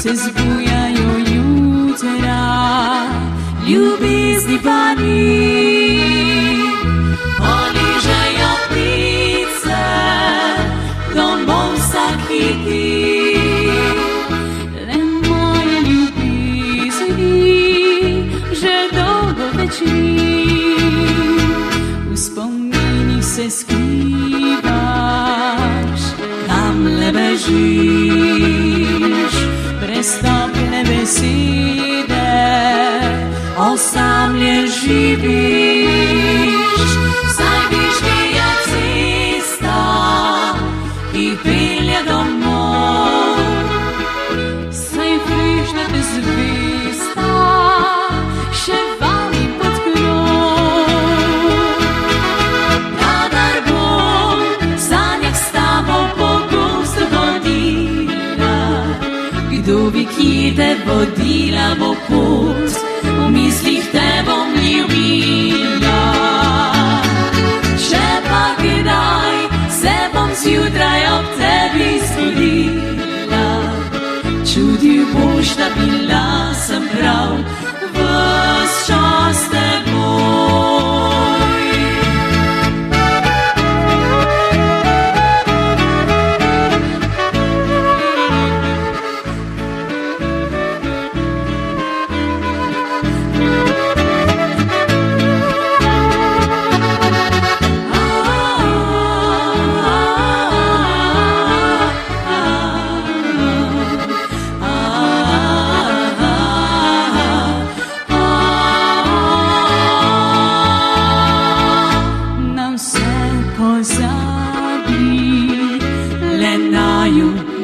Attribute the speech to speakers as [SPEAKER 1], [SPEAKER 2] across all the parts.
[SPEAKER 1] se zbujają jutra, ljubezny pani. Poliżeją pizze, domov sakiti. Le moje ljubezni, že dolgo več ni. V spominih se skrivaš, tam le bežiš, brez tople besede, osamljen živiš. Saj viš, ki je cesta, ki pelje domov. Saj viš, da te zvesta še vali pod krov. Kadar bom sanjah s tabo pogosto hodila, kdo bi, ki te vodila bo pot, v mislih te bom ljubila. Če pa kdaj se bom zjutraj ob tebi zbudila, čudil boš, da bila sem prav ves čas teboj.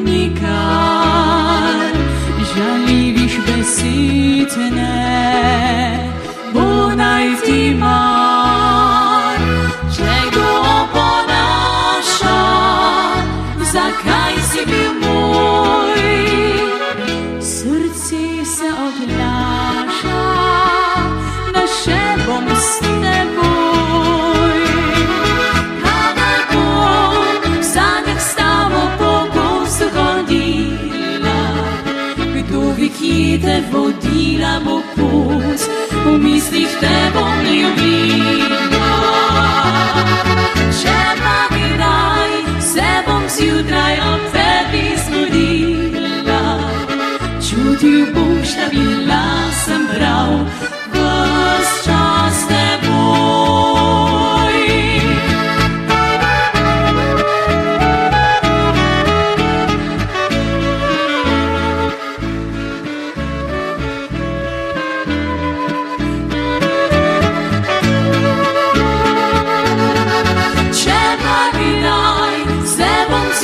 [SPEAKER 1] Nikar žaliviš besitne, bo naj ti mar. Če kdo oponaša, zakaj si bil moj, srce se oglaša, da še bom s teboj. Kadar bom v sanjah s tabo pogosto hodila, kdo bi, ki te vodila bo pot, v mislih te bom ljubila. Če pa kdaj se bom zjutraj ob tebi zbudila, čutil boš, da bila sem prav ves čas teboj.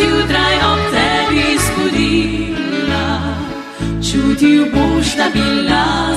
[SPEAKER 1] Zjutraj ob tebi zbudila, čutil boš, da bila